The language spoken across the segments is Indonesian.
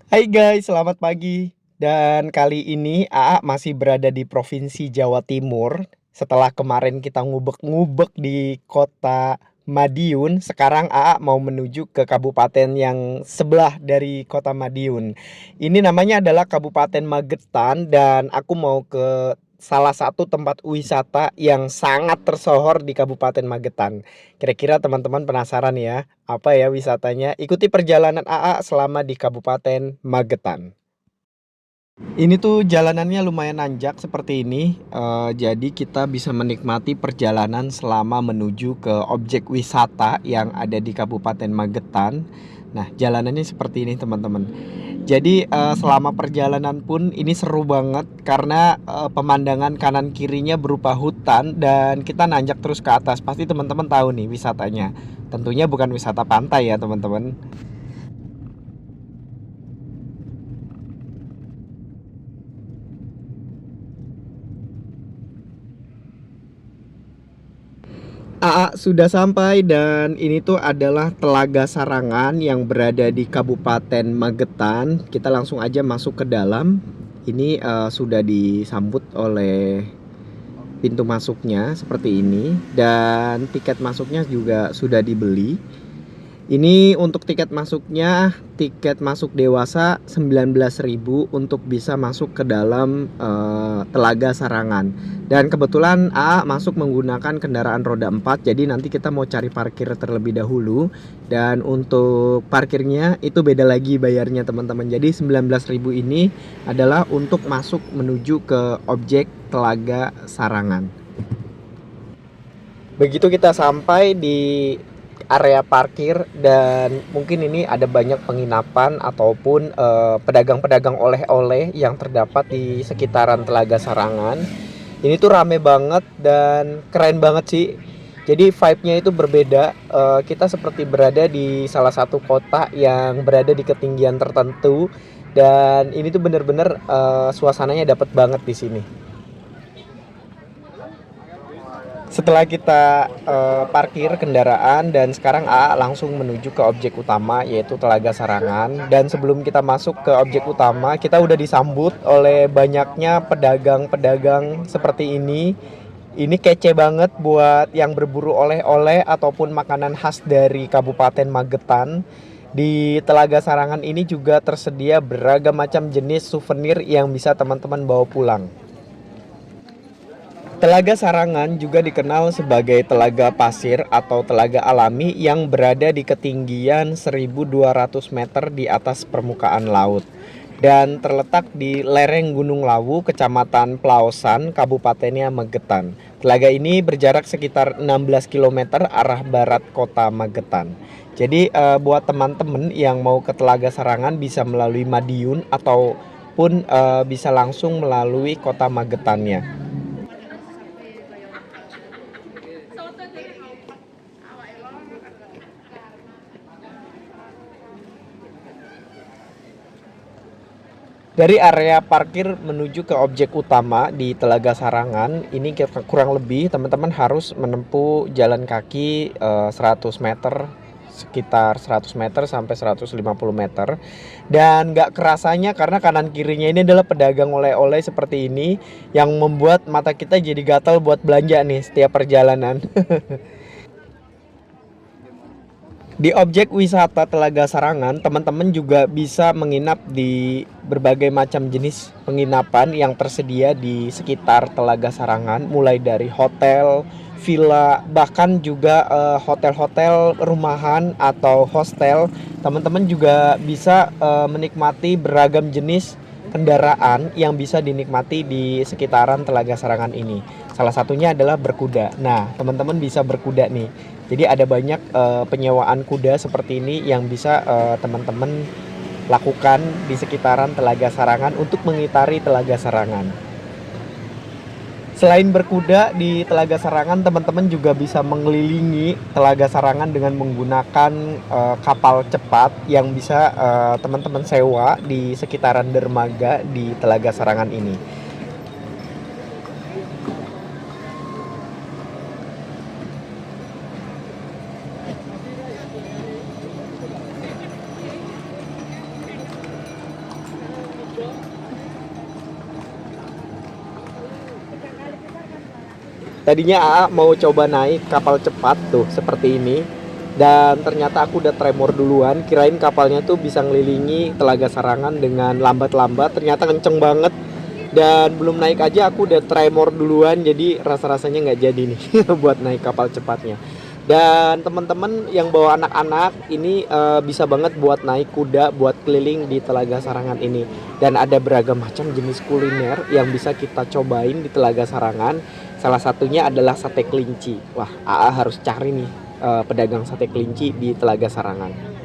Hai guys, selamat pagi. Dan kali ini Aa masih berada di Provinsi Jawa Timur. Setelah kemarin kita ngubek-ngubek di kota Madiun, sekarang Aa mau menuju ke kabupaten yang sebelah dari kota Madiun. Ini namanya adalah Kabupaten Magetan dan aku mau ke salah satu tempat wisata yang sangat tersohor di Kabupaten Magetan. Kira-kira teman-teman penasaran ya? Apa ya wisatanya? Ikuti perjalanan AA selama di Kabupaten Magetan. Ini tuh jalanannya lumayan nanjak seperti ini. Jadi kita bisa menikmati perjalanan selama menuju ke objek wisata yang ada di Kabupaten Magetan. Nah, jalanannya seperti ini teman-teman. Jadi selama perjalanan pun ini seru banget karena pemandangan kanan kirinya berupa hutan dan kita nanjak terus ke atas. Pasti teman-teman tahu nih wisatanya. Tentunya bukan wisata pantai ya teman-teman. Aa sudah sampai dan ini tuh adalah Telaga Sarangan yang berada di Kabupaten Magetan. Kita langsung aja masuk ke dalam. Ini sudah disambut oleh pintu masuknya seperti ini dan tiket masuknya juga sudah dibeli. Ini untuk tiket masuknya, tiket masuk dewasa 19.000 untuk bisa masuk ke dalam Telaga Sarangan. Dan kebetulan A masuk menggunakan kendaraan roda 4, jadi nanti kita mau cari parkir terlebih dahulu. Dan untuk parkirnya itu beda lagi bayarnya teman-teman. Jadi 19.000 ini adalah untuk masuk menuju ke objek Telaga Sarangan. Begitu kita sampai di area parkir dan mungkin ini ada banyak penginapan ataupun pedagang-pedagang oleh-oleh yang terdapat di sekitaran Telaga Sarangan. Ini tuh rame banget dan keren banget sih. Jadi vibe-nya itu berbeda. Kita seperti berada di salah satu kota yang berada di ketinggian tertentu dan ini tuh bener-bener suasananya dapet banget di sini. Setelah kita parkir kendaraan dan sekarang AA langsung menuju ke objek utama yaitu Telaga Sarangan. Dan sebelum kita masuk ke objek utama, kita udah disambut oleh banyaknya pedagang-pedagang seperti ini. Ini kece banget buat yang berburu oleh-oleh ataupun makanan khas dari Kabupaten Magetan. Di Telaga Sarangan ini juga tersedia beragam macam jenis souvenir yang bisa teman-teman bawa pulang. Telaga Sarangan juga dikenal sebagai telaga pasir atau telaga alami yang berada di ketinggian 1.200 meter di atas permukaan laut dan terletak di lereng Gunung Lawu, Kecamatan Plaosan, Kabupatennya Magetan. Telaga ini berjarak sekitar 16 km arah barat kota Magetan. Jadi buat teman-teman yang mau ke Telaga Sarangan bisa melalui Madiun ataupun bisa langsung melalui kota Magetannya. Dari area parkir menuju ke objek utama di Telaga Sarangan, ini kurang lebih teman-teman harus menempuh jalan kaki 100 meter, sekitar 100 meter sampai 150 meter. Dan gak kerasanya karena kanan kirinya ini adalah pedagang oleh-oleh seperti ini yang membuat mata kita jadi gatal buat belanja nih setiap perjalanan. Di objek wisata Telaga Sarangan, teman-teman juga bisa menginap di berbagai macam jenis penginapan yang tersedia di sekitar Telaga Sarangan, mulai dari hotel, villa, bahkan juga hotel-hotel rumahan atau hostel. Teman-teman juga bisa menikmati beragam jenis kendaraan yang bisa dinikmati di sekitaran Telaga Sarangan ini. Salah satunya adalah berkuda. Nah, teman-teman bisa berkuda nih. Jadi ada banyak penyewaan kuda seperti ini yang bisa teman-teman lakukan di sekitaran Telaga Sarangan untuk mengitari Telaga Sarangan. Selain berkuda di Telaga Sarangan, teman-teman juga bisa mengelilingi Telaga Sarangan dengan menggunakan kapal cepat yang bisa teman-teman sewa di sekitaran dermaga di Telaga Sarangan ini. Tadinya AA mau coba naik kapal cepat tuh seperti ini, dan ternyata aku udah tremor duluan. Kirain kapalnya tuh bisa ngelilingi Telaga Sarangan dengan lambat-lambat, ternyata kenceng banget. Dan belum naik aja aku udah tremor duluan, jadi rasa-rasanya nggak jadi nih buat naik kapal cepatnya. Dan teman-teman yang bawa anak-anak ini bisa banget buat naik kuda, buat keliling di Telaga Sarangan ini. Dan ada beragam macam jenis kuliner yang bisa kita cobain di Telaga Sarangan. Salah satunya adalah sate kelinci. Wah, AA harus cari nih pedagang sate kelinci di Telaga Sarangan.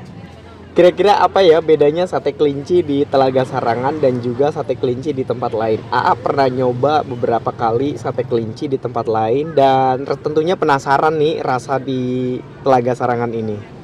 Kira-kira apa ya bedanya sate kelinci di Telaga Sarangan dan juga sate kelinci di tempat lain? AA pernah nyoba beberapa kali sate kelinci di tempat lain dan tentunya penasaran nih rasa di Telaga Sarangan ini.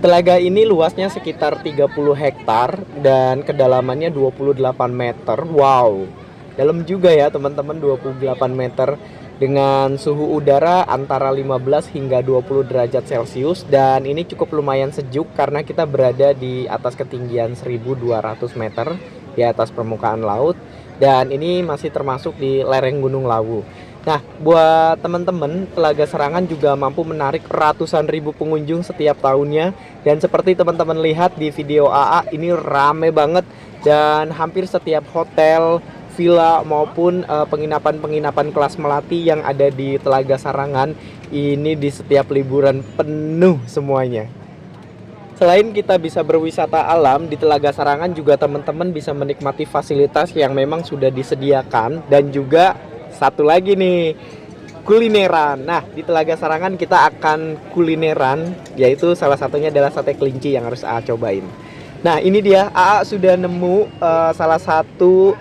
Telaga ini luasnya sekitar 30 hektar dan kedalamannya 28 meter. Wow, dalam juga ya teman-teman, 28 meter dengan suhu udara antara 15 hingga 20 derajat Celcius. Dan ini cukup lumayan sejuk karena kita berada di atas ketinggian 1200 meter di atas permukaan laut. Dan ini masih termasuk di lereng Gunung Lawu. Nah, buat teman-teman, Telaga Sarangan juga mampu menarik ratusan ribu pengunjung setiap tahunnya. Dan seperti teman-teman lihat di video AA, ini rame banget. Dan hampir setiap hotel, villa maupun penginapan-penginapan kelas melati yang ada di Telaga Sarangan, ini di setiap liburan penuh semuanya. Selain kita bisa berwisata alam di Telaga Sarangan, juga teman-teman bisa menikmati fasilitas yang memang sudah disediakan. Dan juga satu lagi nih, kulineran. Nah, di Telaga Sarangan kita akan kulineran, yaitu salah satunya adalah sate kelinci yang harus AA cobain. Nah, ini dia, AA sudah nemu salah satu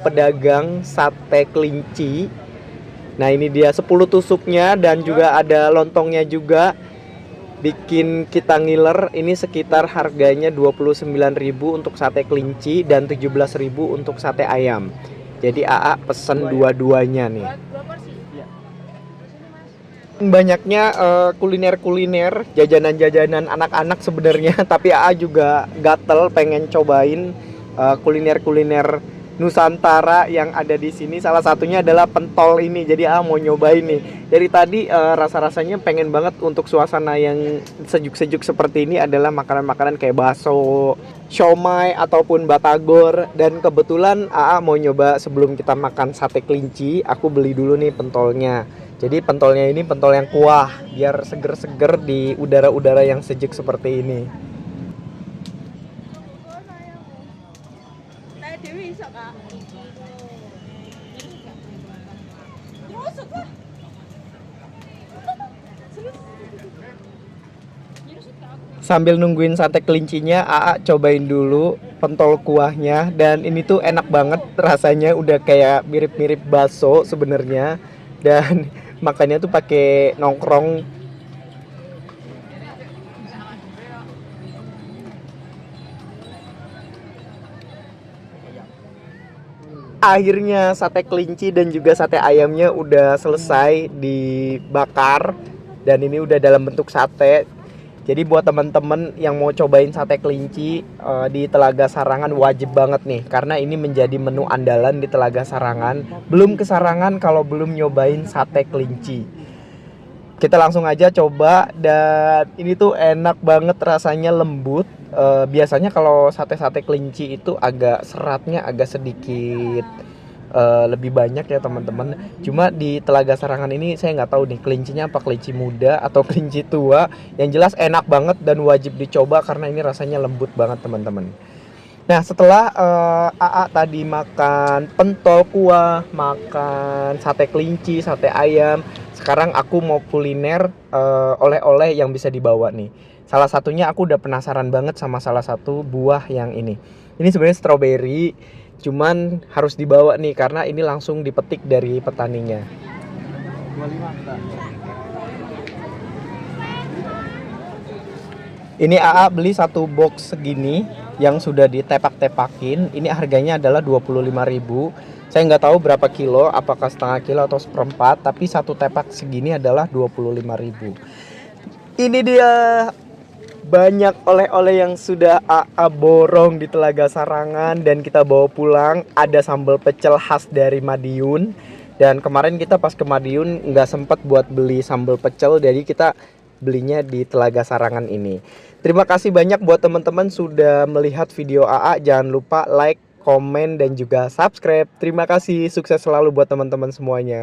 pedagang sate kelinci. Nah, ini dia 10 tusuknya dan juga ada lontongnya juga. Bikin kita ngiler. Ini sekitar harganya 29.000 untuk sate kelinci dan 17.000 untuk sate ayam. Jadi AA pesen dua-duanya nih. Banyaknya kuliner-kuliner, jajanan-jajanan anak-anak sebenarnya, tapi AA juga gatel pengen cobain kuliner-kuliner Nusantara yang ada di sini. Salah satunya adalah pentol ini. Jadi AA mau nyobain nih. Dari tadi rasa-rasanya pengen banget untuk suasana yang sejuk-sejuk seperti ini adalah makanan-makanan kayak bakso, siomay ataupun batagor. Dan kebetulan AA mau nyoba sebelum kita makan sate kelinci, aku beli dulu nih pentolnya. Jadi pentolnya ini pentol yang kuah, biar seger-seger di udara-udara yang sejuk seperti ini. Sambil nungguin sate kelincinya, AA cobain dulu pentol kuahnya. Dan ini tuh enak banget rasanya, udah kayak mirip-mirip bakso sebenarnya. Dan makannya tuh pakai nongkrong. Akhirnya sate kelinci dan juga sate ayamnya udah selesai dibakar dan ini udah dalam bentuk sate. Jadi buat teman-teman yang mau cobain sate kelinci di Telaga Sarangan wajib banget nih, karena ini menjadi menu andalan di Telaga Sarangan. Belum ke Sarangan kalau belum nyobain sate kelinci. Kita langsung aja coba, dan ini tuh enak banget, rasanya lembut. Biasanya kalau sate-sate kelinci itu agak seratnya agak sedikit lebih banyak ya teman-teman. Cuma di Telaga Sarangan ini saya nggak tahu nih kelincinya apa kelinci muda atau kelinci tua. Yang jelas enak banget dan wajib dicoba karena ini rasanya lembut banget teman-teman. Nah, setelah AA tadi makan pentol kuah, makan sate kelinci, sate ayam, sekarang aku mau kuliner oleh-oleh yang bisa dibawa nih. Salah satunya aku udah penasaran banget sama salah satu buah yang ini. Ini sebenarnya stroberi, cuman harus dibawa nih karena ini langsung dipetik dari petaninya. Ini AA beli satu box segini yang sudah ditepak-tepakin. Ini harganya adalah 25.000. Saya nggak tahu berapa kilo, apakah setengah kilo atau seperempat, tapi satu tepak segini adalah 25.000. Ini dia banyak oleh-oleh yang sudah AA borong di Telaga Sarangan dan kita bawa pulang. Ada sambal pecel khas dari Madiun. Dan kemarin kita pas ke Madiun nggak sempat buat beli sambal pecel, jadi kita belinya di Telaga Sarangan ini. Terima kasih banyak buat teman-teman sudah melihat video AA. Jangan lupa like, komen, dan juga subscribe. Terima kasih, sukses selalu buat teman-teman semuanya.